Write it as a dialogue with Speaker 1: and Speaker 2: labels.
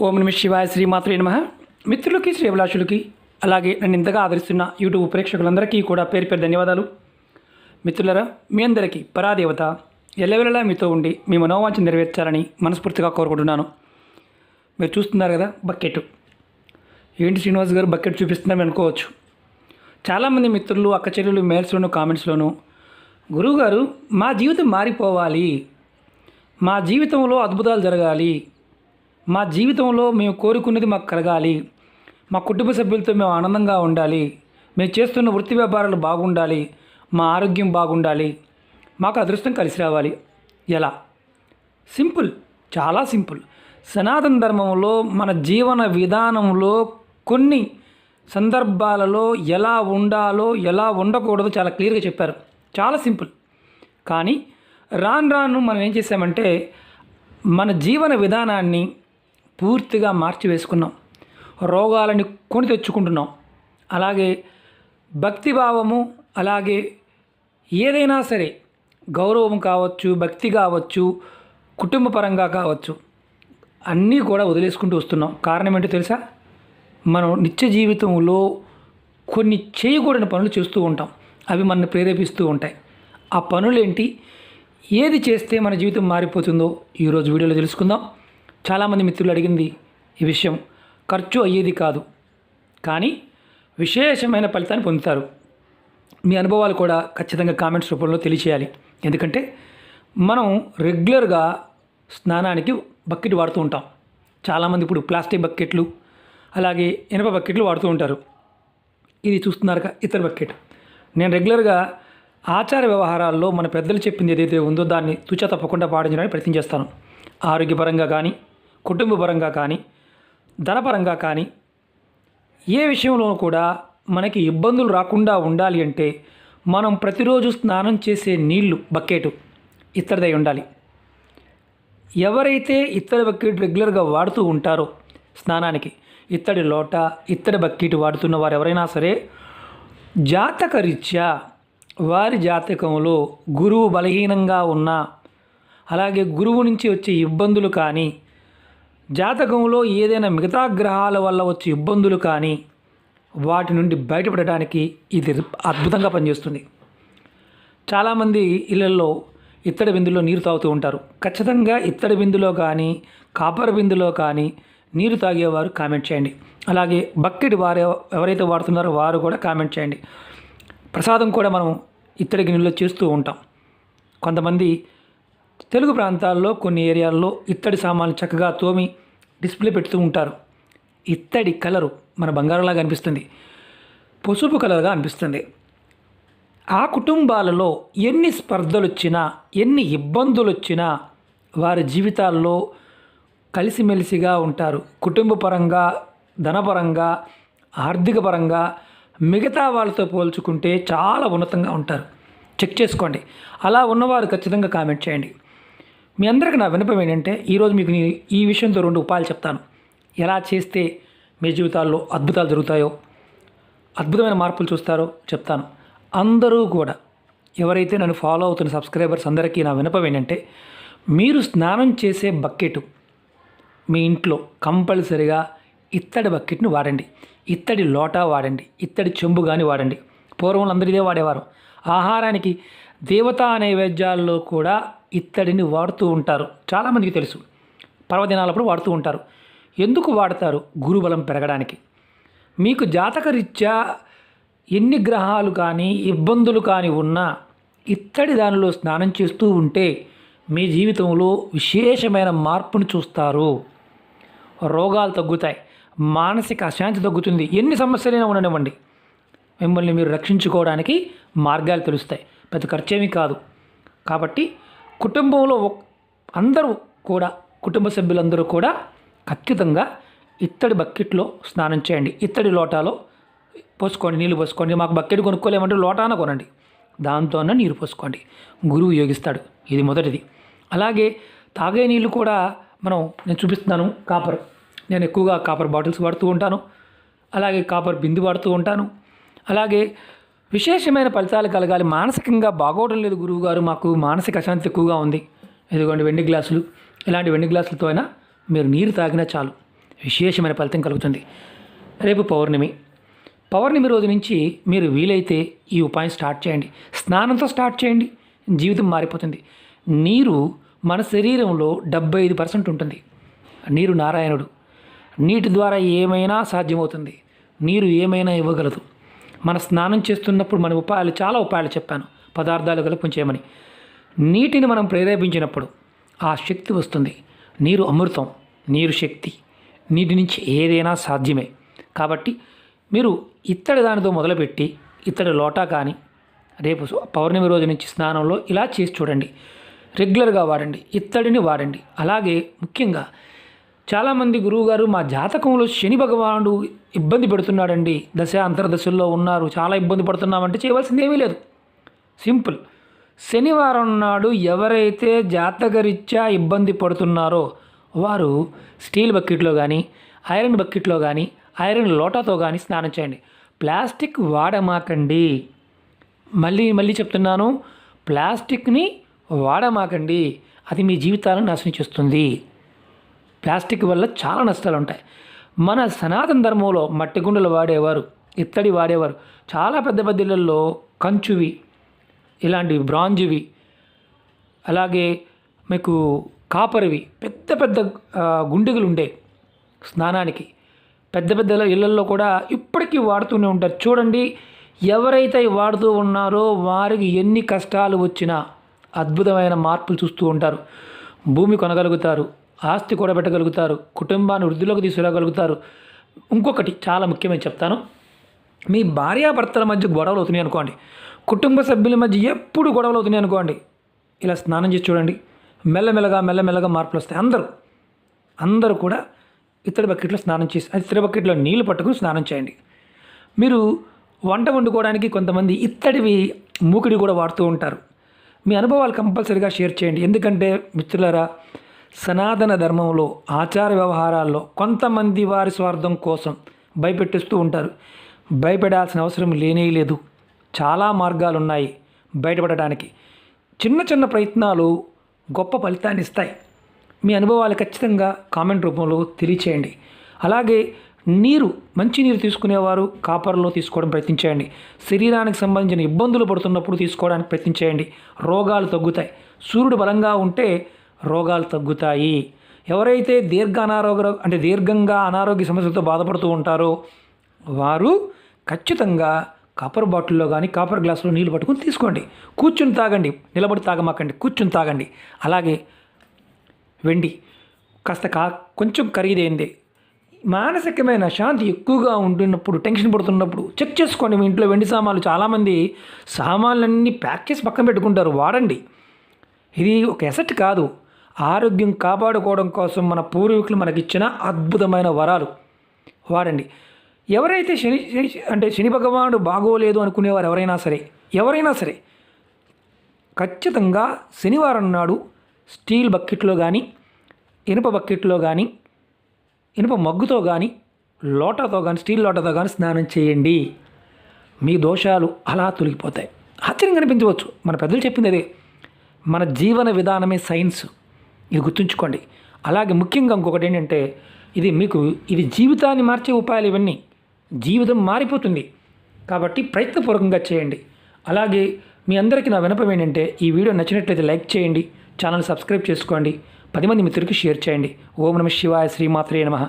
Speaker 1: ఓం నమ శివాయ శ్రీమాత్రే నమః. మిత్రులకి శ్రీభిలాషులకి అలాగే నన్ను ఇంతగా ఆదరిస్తున్న యూట్యూబ్ ప్రేక్షకులందరికీ కూడా పేరు పేరు ధన్యవాదాలు. మిత్రులరా, మీ అందరికీ పరాదేవత ఎల్లవెల్లలా మీతో ఉండి మీ మనోవాంఛ నెరవేర్చాలని మనస్ఫూర్తిగా కోరుకుంటున్నాను. మీరు చూస్తున్నారు కదా బకెట్. ఏంటి శ్రీనివాస్ గారు బకెట్ చూపిస్తున్నారని అనుకోవచ్చు. చాలామంది మిత్రులు అక్క చెల్లెలు మెయిల్స్లోను కామెంట్స్లోను, గురువుగారు మా జీవితం మారిపోవాలి, మా జీవితంలో అద్భుతాలు జరగాలి, మా జీవితంలో మేము కోరుకున్నది మాకు కలగాలి, మా కుటుంబ సభ్యులతో మేము ఆనందంగా ఉండాలి, మేము చేస్తున్న వృత్తి వ్యాపారాలు బాగుండాలి, మా ఆరోగ్యం బాగుండాలి, మాకు అదృష్టం కలిసి రావాలి. ఎలా? సింపుల్, చాలా సింపుల్. సనాతన ధర్మంలో మన జీవన విధానంలో కొన్ని సందర్భాలలో ఎలా ఉండాలో ఎలా ఉండకూడదో చాలా క్లియర్గా చెప్పారు. చాలా సింపుల్. కానీ రాను మనం ఏం చేసామంటే మన జీవన విధానాన్ని పూర్తిగా మార్చివేసుకున్నాం. రోగాలని కొని తెచ్చుకుంటున్నాం. అలాగే భక్తిభావము, అలాగే ఏదైనా సరే గౌరవం కావచ్చు, భక్తి కావచ్చు, కుటుంబ పరంగా కావచ్చు, అన్నీ కూడా వదిలేసుకుంటూ వస్తున్నాం. కారణం ఏంటో తెలుసా? మనం నిత్య జీవితంలో కొన్ని చేయకూడని పనులు చేస్తూ ఉంటాం. అవి మనల్ని ప్రేరేపిస్తూ ఉంటాయి. ఆ పనులేంటి, ఏది చేస్తే మన జీవితం మారిపోతుందో ఈరోజు వీడియోలో తెలుసుకుందాం. చాలామంది మిత్రులు అడిగింది ఈ విషయం. ఖర్చు అయ్యేది కాదు, కానీ విశేషమైన ఫలితాన్ని పొందుతారు. మీ అనుభవాలు కూడా ఖచ్చితంగా కామెంట్స్ రూపంలో తెలియచేయాలి. ఎందుకంటే మనం రెగ్యులర్గా స్నానానికి బకెట్ వాడుతూ ఉంటాం. చాలామంది ఇప్పుడు ప్లాస్టిక్ బకెట్లు, అలాగే ఇనుప బకెట్లు వాడుతూ ఉంటారు. ఇది చూస్తున్నారుగా ఇతర బకెట్. నేను రెగ్యులర్గా ఆచార వ్యవహారాల్లో మన పెద్దలు చెప్పింది ఏదైతే ఉందో దాన్ని తుచ తప్పకుండా పాటించడానికి ప్రయత్నం చేస్తాను. ఆరోగ్యపరంగా కానీ, కుటుంబ పరంగా కానీ, ధనపరంగా కానీ, ఏ విషయంలో కూడా మనకి ఇబ్బందులు రాకుండా ఉండాలి అంటే మనం ప్రతిరోజు స్నానం చేసే నీళ్లు బకెట్ ఇత్తడిదై ఉండాలి. ఎవరైతే ఇత్తడి బకెట్ రెగ్యులర్గా వాడుతూ ఉంటారో స్నానానికి, ఇత్తడి లోట, ఇత్తడి బకెట్ వాడుతున్న వారు ఎవరైనా సరే జాతకరీత్యా వారి జాతకంలో గురువు బలహీనంగా ఉన్నా, అలాగే గురువు నుంచి వచ్చే ఇబ్బందులు కానీ, జాతకంలో ఏదైనా మిగతా గ్రహాల వల్ల వచ్చే ఇబ్బందులు కానీ, వాటి నుండి బయటపడడానికి ఇది అద్భుతంగా పనిచేస్తుంది. చాలామంది ఇళ్లలో ఇత్తడి బిందులో నీరు తాగుతూ ఉంటారు. ఖచ్చితంగా ఇత్తడి బిందులో కానీ, కాపర్ బిందులో కానీ నీరు తాగేవారు కామెంట్ చేయండి. అలాగే బకెట్ వారు ఎవరైతే వాడుతున్నారో వారు కూడా కామెంట్ చేయండి. ప్రసాదం కూడా మనం ఇత్తడి గిన్నెలో చేస్తూ ఉంటాం. కొంతమంది తెలుగు ప్రాంతాల్లో కొన్ని ఏరియాల్లో ఇత్తడి సామాన్లు చక్కగా తోమి డిస్ప్లే పెడుతూ ఉంటారు. ఇత్తడి కలరు మన బంగారంలాగా అనిపిస్తుంది, పసుపు కలర్గా అనిపిస్తుంది. ఆ కుటుంబాలలో ఎన్ని స్పర్ధలు వచ్చినా, ఎన్ని ఇబ్బందులు వచ్చినా వారి జీవితాల్లో కలిసిమెలిసిగా ఉంటారు. కుటుంబ పరంగా, ధనపరంగా, ఆర్థిక పరంగా మిగతా వాళ్ళతో పోల్చుకుంటే చాలా ఉన్నతంగా ఉంటారు. చెక్ చేసుకోండి. అలా ఉన్నవారు ఖచ్చితంగా కామెంట్ చేయండి. మీ అందరికీ నా విన్నపం ఏంటంటే ఈరోజు మీకు ఈ విషయంతో 2 ఉపాయాలు చెప్తాను. ఎలా చేస్తే మీ జీవితాల్లో అద్భుతాలు జరుగుతాయో, అద్భుతమైన మార్పులు చూస్తారో చెప్తాను. అందరూ కూడా ఎవరైతే నన్ను ఫాలో అవుతున్న సబ్స్క్రైబర్స్ అందరికీ నా విన్నపం ఏంటంటే, మీరు స్నానం చేసే బకెట్ మీ ఇంట్లో కంపల్సరిగా ఇత్తడి బకెట్ను వాడండి. ఇత్తడి లోటా వాడండి. ఇత్తడి చెంబు కానీ వాడండి. పూర్వం అందరూ ఇదే వాడేవారు. ఆహారానికి దేవతా నైవేద్యాల్లో కూడా ఇత్తడిని వాడుతూ ఉంటారు. చాలామందికి తెలుసు. పర్వదినాలప్పుడు వాడుతూ ఉంటారు. ఎందుకు వాడతారు? గురుబలం పెరగడానికి. మీకు జాతకరీత్యా ఎన్ని గ్రహాలు కానీ, ఇబ్బందులు కానీ ఉన్నా ఇత్తడి దానిలో స్నానం చేస్తూ ఉంటే మీ జీవితంలో విశేషమైన మార్పును చూస్తారు. రోగాలు తగ్గుతాయి, మానసిక అశాంతి తగ్గుతుంది. ఎన్ని సమస్యలైనా ఉండనివ్వండి, మిమ్మల్ని మీరు రక్షించుకోవడానికి మార్గాలు తెలుస్తాయి. పెద్ద ఖర్చేమీ కాదు. కాబట్టి కుటుంబంలో అందరూ కూడా, కుటుంబ సభ్యులందరూ కూడా ఖచ్చితంగా ఇత్తడి బకెట్లో స్నానం చేయండి. ఇత్తడి లోటాలో పోసుకోండి, నీళ్ళు పోసుకోండి. మాకు బకెట్ కొనుక్కోలేమంటే లోటాన కొనండి, దాంతోనే నీరు పోసుకోండి. గురువు యోగిస్తాడు. ఇది మొదటిది. అలాగే తాగే నీళ్ళు కూడా నేను చూపిస్తున్నాను. కాపర్, నేను ఎక్కువగా కాపర్ బాటిల్స్ వాడుతూ ఉంటాను. అలాగే కాపర్ బిందు వాడుతూ ఉంటాను. అలాగే విశేషమైన ఫలితాలు కలగాలి, మానసికంగా బాగోవడం లేదు గురువుగారు, మాకు మానసిక అశాంతి ఎక్కువగా ఉంది, ఇదిగోండి వెండి గ్లాసులు. ఇలాంటి వెండి గ్లాసులతో అయినా మీరు నీరు తాగినా చాలు. విశేషమైన ఫలితం కలుగుతుంది. రేపు పౌర్ణమి రోజు నుంచి మీరు వీలైతే ఈ ఉపాయం స్టార్ట్ చేయండి. స్నానంతో స్టార్ట్ చేయండి, జీవితం మారిపోతుంది. నీరు మన శరీరంలో 75% ఉంటుంది. నీరు నారాయణుడు. నీటి ద్వారా ఏమైనా సాధ్యమవుతుంది. నీరు ఏమైనా ఇవ్వగలదు. మన స్నానం చేస్తున్నప్పుడు మన చాలా ఉపాయాలు చెప్పాను, పదార్థాలు కలుపుకొని చేయమని. నీటిని మనం ప్రేరేపించినప్పుడు ఆ శక్తి వస్తుంది. నీరు అమృతం, నీరు శక్తి. నీటి నుంచి ఏదైనా సాధ్యమే. కాబట్టి మీరు ఇత్తడి దానితో మొదలుపెట్టి ఇత్తడి లోటా కానీ రేపు పౌర్ణమి రోజు నుంచి స్నానంలో ఇలా చేసి చూడండి. రెగ్యులర్గా వాడండి, ఇత్తడిని వాడండి. అలాగే ముఖ్యంగా చాలామంది గురువుగారు మా జాతకంలో శని భగవానుడు ఇబ్బంది పెడుతున్నాడండి, దశ అంతర్దశల్లో ఉన్నారు, చాలా ఇబ్బంది పడుతున్నామంటే చేయవలసింది ఏమీ లేదు. సింపుల్. శనివారం నాడు ఎవరైతే జాతకరీత్యా ఇబ్బంది పడుతున్నారో వారు స్టీల్ బకెట్లో కానీ ఐరన్ బకెట్లో కానీ ఐరన్ లోటాతో కానీ స్నానం చేయండి. ప్లాస్టిక్ వాడమాకండి. మళ్ళీ చెప్తున్నాను, ప్లాస్టిక్ని వాడమాకండి. అది మీ జీవితాలను నాశనం చేస్తుంది. ప్లాస్టిక్ వల్ల చాలా నష్టాలు ఉంటాయి. మన సనాతన ధర్మంలో మట్టి గుండెలు వాడేవారు, ఇత్తడి వాడేవారు. చాలా పెద్ద ఇళ్ళల్లో కంచువి, ఇలాంటివి బ్రాంజ్వి, అలాగే మీకు కాపర్వి పెద్ద గుండెలు ఉండే స్నానానికి. పెద్ద ఇళ్ళల్లో కూడా ఇప్పటికీ వాడుతూనే ఉంటారు. చూడండి, ఎవరైతే వాడుతూ ఉన్నారో వారికి ఎన్ని కష్టాలు వచ్చినా అద్భుతమైన మార్పులు చూస్తూ ఉంటారు. భూమి కొనగలుగుతారు, ఆస్తి కూడబెట్టగలుగుతారు, కుటుంబాన్ని వృద్ధిలోకి తీసుకురాగలుగుతారు. ఇంకొకటి చాలా ముఖ్యమైన చెప్తాను. మీ భార్యాభర్తల మధ్య గొడవలు అవుతున్నాయి అనుకోండి, కుటుంబ సభ్యుల మధ్య ఎప్పుడు గొడవలు అవుతున్నాయి అనుకోండి, ఇలా స్నానం చేసి చూడండి. మెల్లమెల్లగా మార్పులు వస్తాయి. అందరూ కూడా ఇత్తడి బకెట్లో స్నానం చేసి ఇత్తడి బకెట్లో నీళ్లు పట్టుకుని స్నానం చేయండి. మీరు వంట వండుకోవడానికి కొంతమంది ఇత్తడివి మూకిడి కూడా వాడుతూ ఉంటారు. మీ అనుభవాలు కంపల్సరీగా షేర్ చేయండి. ఎందుకంటే మిత్రులారా, సనాతన ధర్మంలో ఆచార వ్యవహారాల్లో కొంతమంది వారి స్వార్థం కోసం భయపెట్టిస్తూ ఉంటారు. భయపడాల్సిన అవసరం లేదు. చాలా మార్గాలు ఉన్నాయి బయటపడడానికి. చిన్న ప్రయత్నాలు గొప్ప ఫలితాన్ని ఇస్తాయి. మీ అనుభవాలు ఖచ్చితంగా కామెంట్ రూపంలో తెలియచేయండి. అలాగే మంచి నీరు తీసుకునేవారు కాపర్లో తీసుకోవడం ప్రయత్నించేయండి. శరీరానికి సంబంధించిన ఇబ్బందులు పడుతున్నప్పుడు తీసుకోవడానికి ప్రయత్నించేయండి. రోగాలు తగ్గుతాయి. సూర్యుడు బలంగా ఉంటే రోగాలు తగ్గుతాయి. ఎవరైతే దీర్ఘంగా అనారోగ్య సమస్యలతో బాధపడుతూ ఉంటారో వారు ఖచ్చితంగా కాపర్ బాటిల్లో కానీ కాపర్ గ్లాసులో నీళ్ళు పట్టుకుని తీసుకోండి. కూర్చుని తాగండి, నిలబడి తాగమాకండి, కూర్చుని తాగండి. అలాగే వెండి కాస్త కొంచెం ఖరీదైంది. మానసికమైన శాంతి ఎక్కువగా ఉంటున్నప్పుడు, టెన్షన్ పడుతున్నప్పుడు చెక్ చేసుకోండి. మీ ఇంట్లో వెండి సామాన్లు, చాలామంది సామాన్లన్నీ ప్యాక్ చేసి పక్కన పెట్టుకుంటారు. వాడండి. ఇది ఒక ఎసెట్ కాదు, ఆరోగ్యం కాపాడుకోవడం కోసం మన పూర్వీకులు మనకిచ్చిన అద్భుతమైన వరాలు. వాడండి. ఎవరైతే శని భగవానుడు బాగోలేదు అనుకునేవారు ఎవరైనా సరే ఖచ్చితంగా శనివారం నాడు స్టీల్ బకెట్లో కానీ ఇనుప బకెట్లో కానీ ఇనుప మగ్గుతో కానీ లోటాతో కానీ స్టీల్ లోటాతో కానీ స్నానం చేయండి. మీ దోషాలు అలా తొలగిపోతాయి. ఆశ్చర్యం కనిపించవచ్చు, మన పెద్దలు చెప్పింది అదే. మన జీవన విధానమే సైన్స్, ఇది గుర్తుంచుకోండి. అలాగే ముఖ్యంగా ఇంకొకటి ఏంటంటే, ఇది జీవితాన్ని మార్చే ఉపాయాలు. ఇవన్నీ జీవితం మారిపోతుంది కాబట్టి ప్రయత్నపూర్వకంగా చేయండి. అలాగే మీ అందరికీ నా విన్నపం ఏంటంటే, ఈ వీడియో నచ్చినట్లయితే లైక్ చేయండి, ఛానల్ సబ్స్క్రైబ్ చేసుకోండి, 10 మంది మిత్రులకి షేర్ చేయండి. ఓం నమః శివాయ, శ్రీమాత్రే నమః.